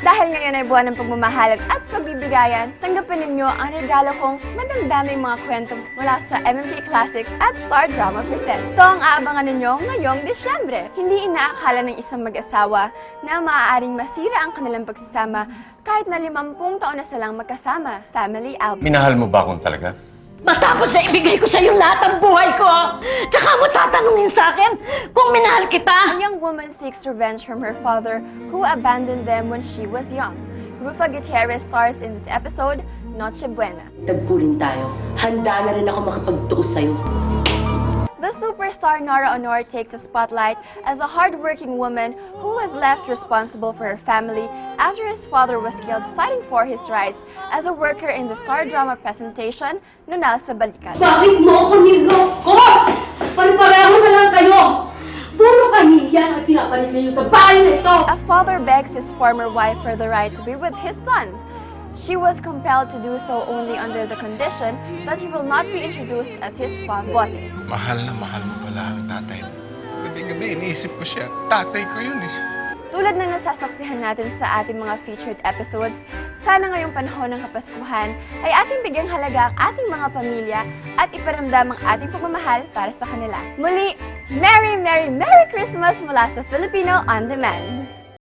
Dahil ngayon ay buwan ng pagmamahalan at pagbibigayan, tanggapin ninyo ang regalo kong madamdaming mga kwento mula sa MMK Classics at Star Drama Present. Ito ang aabangan ninyo ngayong Desyembre. Hindi inaakala ng isang mag-asawa na maaaring masira ang kanilang pagsasama kahit na 50 taon na silang magkasama. Family album. Minahal mo ba akong talaga? Matapos na ibigay ko sa iyo lahat ng buhay ko, tsaka mo tatanungin sa akin kung minahal kita. A young woman seeks revenge from her father who abandoned them when she was young. Rufa Gutierrez stars in this episode, Noche Buena. Tagpulin tayo. Handa na rin ako makapagtuos sa'yo. The superstar Nora Honor takes the spotlight as a hardworking woman who was left responsible for her family after his father was killed fighting for his rights as a worker in the Star Drama presentation, Nunal sa Balikan. Bakit mo ko niloko? Pare-pareho na lang kayo! Puro kahihiyan ang pinapalit ninyo sa bahay na ito! A father begs his former wife for the right to be with his son. She was compelled to do so only under the condition that he will not be introduced as his father. Bote. Mahal na mahal mo pala ang tatay mo. Gabi-gabi, iniisip ko siya. Tatay ko yun eh. Tulad ng nasasaksihan natin sa ating mga featured episodes, sana ngayong panahon ng Kapaskuhan ay ating bigyang halaga ang ating mga pamilya at iparamdam ang ating pagmamahal para sa kanila. Muli, Merry Merry Merry Christmas mula sa Filipino On Demand!